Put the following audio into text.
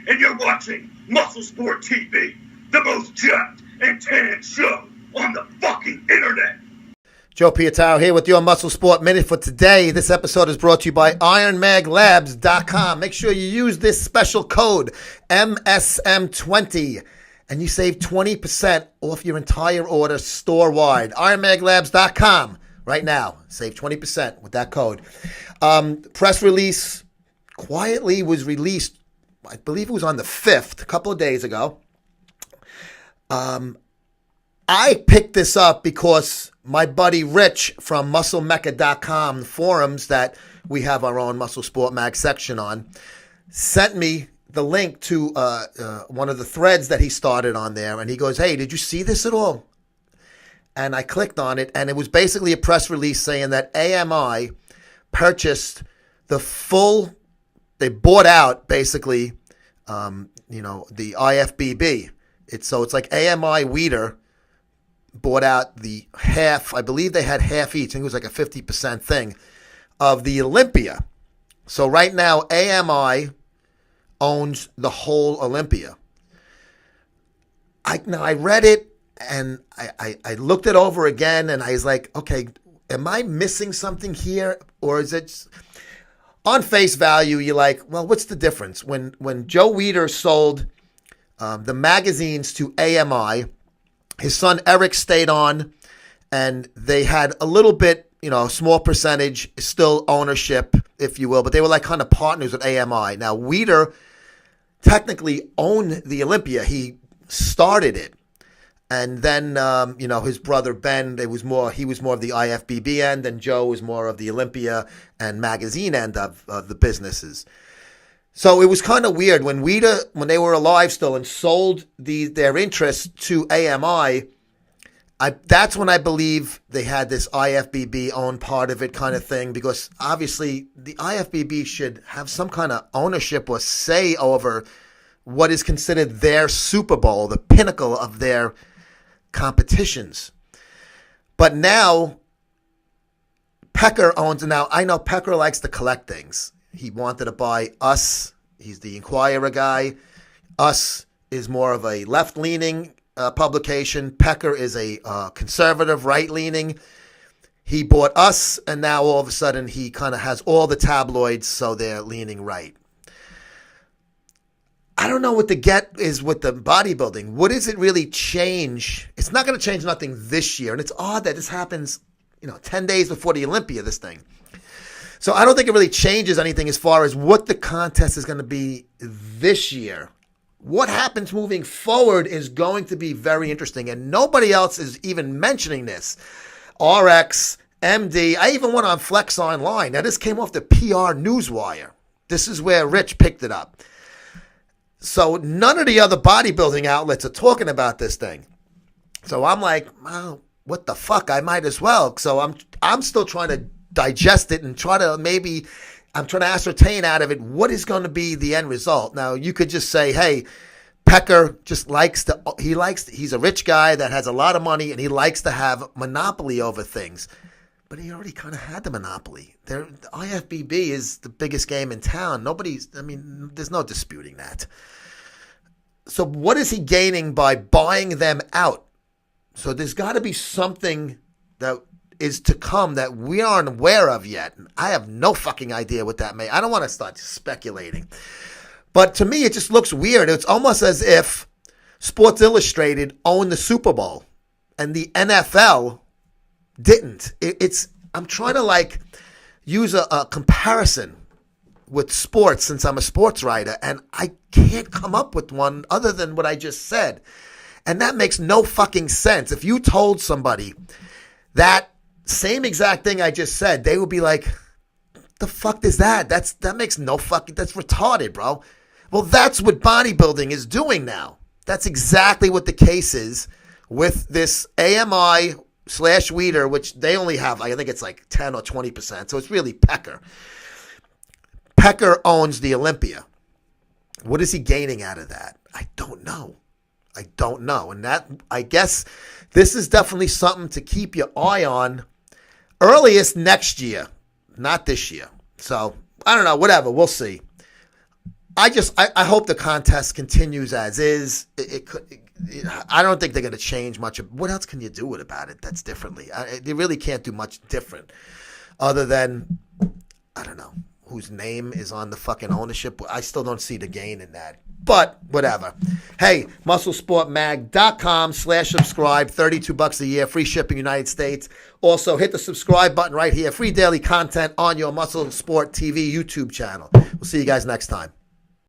and you're watching Muscle Sport TV, the most jacked and tan show on the fucking internet. Joe Pietaro here with your Muscle Sport Minute for today. This episode is brought to you by IronMagLabs.com. Make sure you use this special code, MSM20, and you save 20% off your entire order store-wide. IronMagLabs.com right now. Save 20% with that code. Press release quietly was released, I believe it was on the 5th, a couple of days ago. I picked this up because my buddy Rich from MuscleMecca.com, the forums that we have our own Muscle Sport Mag section on, sent me the link to one of the threads that he started on there. And he goes, hey, did you see this at all? And I clicked on it, and it was basically a press release saying that AMI purchased the full, they bought out basically, the IFBB. It's like AMI Weider bought out the half, I believe they had half each, I think it was like a 50% thing, of the Olympia. So right now, AMI owns the whole Olympia. I read it, and I looked it over again, and I was like, okay, am I missing something here? Or is it, on face value, you're like, well, what's the difference? When Joe Weider sold the magazines to AMI, his son Eric stayed on, and they had a little bit, small percentage, still ownership, if you will, but they were like kind of partners with AMI. Now, Weider technically owned the Olympia. He started it. And then, his brother Ben, he was more of the IFBB end, and Joe was more of the Olympia and magazine end of the businesses. So it was kind of weird when Weider, when they were alive still and sold their interest to AMI, that's when I believe they had this IFBB own part of it kind of thing, because obviously the IFBB should have some kind of ownership or say over what is considered their Super Bowl, the pinnacle of their competitions. But now Pecker owns it. Now I know Pecker likes to collect things. He wanted to buy Us. He's the Inquirer guy. Us is more of a left-leaning publication. Pecker is a conservative, right-leaning. He bought Us, and now all of a sudden he kind of has all the tabloids, so they're leaning right. I don't know what the get is with the bodybuilding. What does it really change? It's not going to change nothing this year, and it's odd that this happens, 10 days before the Olympia, this thing. So I don't think it really changes anything as far as what the contest is going to be this year. What happens moving forward is going to be very interesting, and nobody else is even mentioning this. RX, MD, I even went on Flex Online. Now, this came off the PR Newswire. This is where Rich picked it up. So none of the other bodybuilding outlets are talking about this thing. So I'm like, well, what the fuck? I might as well. So I'm still trying to digest it and I'm trying to ascertain out of it what is going to be the end result. Now, you could just say, hey, Pecker just he's a rich guy that has a lot of money and he likes to have monopoly over things. But he already kind of had the monopoly. The IFBB is the biggest game in town. There's no disputing that. So what is he gaining by buying them out? So there's got to be something that is to come that we aren't aware of yet. I have no fucking idea what that may. I don't want to start speculating. But to me, it just looks weird. It's almost as if Sports Illustrated owned the Super Bowl and the NFL didn't. I'm trying to use a comparison with sports since I'm a sports writer, and I can't come up with one other than what I just said. And that makes no fucking sense. If you told somebody that same exact thing I just said, they would be like, the fuck is that? That makes no fucking, that's retarded, bro. Well, that's what bodybuilding is doing now. That's exactly what the case is with this AMI / Weider, which they only have, I think it's like 10 or 20%. So it's really Pecker. Pecker owns the Olympia. What is he gaining out of that? I don't know. And that, I guess, this is definitely something to keep your eye on earliest next year, not this year. So, I don't know, whatever, we'll see. I hope the contest continues as is. I don't think they're going to change much. What else can you do about it that's differently? They really can't do much different other than, I don't know, whose name is on the fucking ownership. I still don't see the gain in that. But whatever. Hey, musclesportmag.com/subscribe. $32 a year. Free shipping United States. Also, hit the subscribe button right here. Free daily content on your Muscle Sport TV YouTube channel. We'll see you guys next time.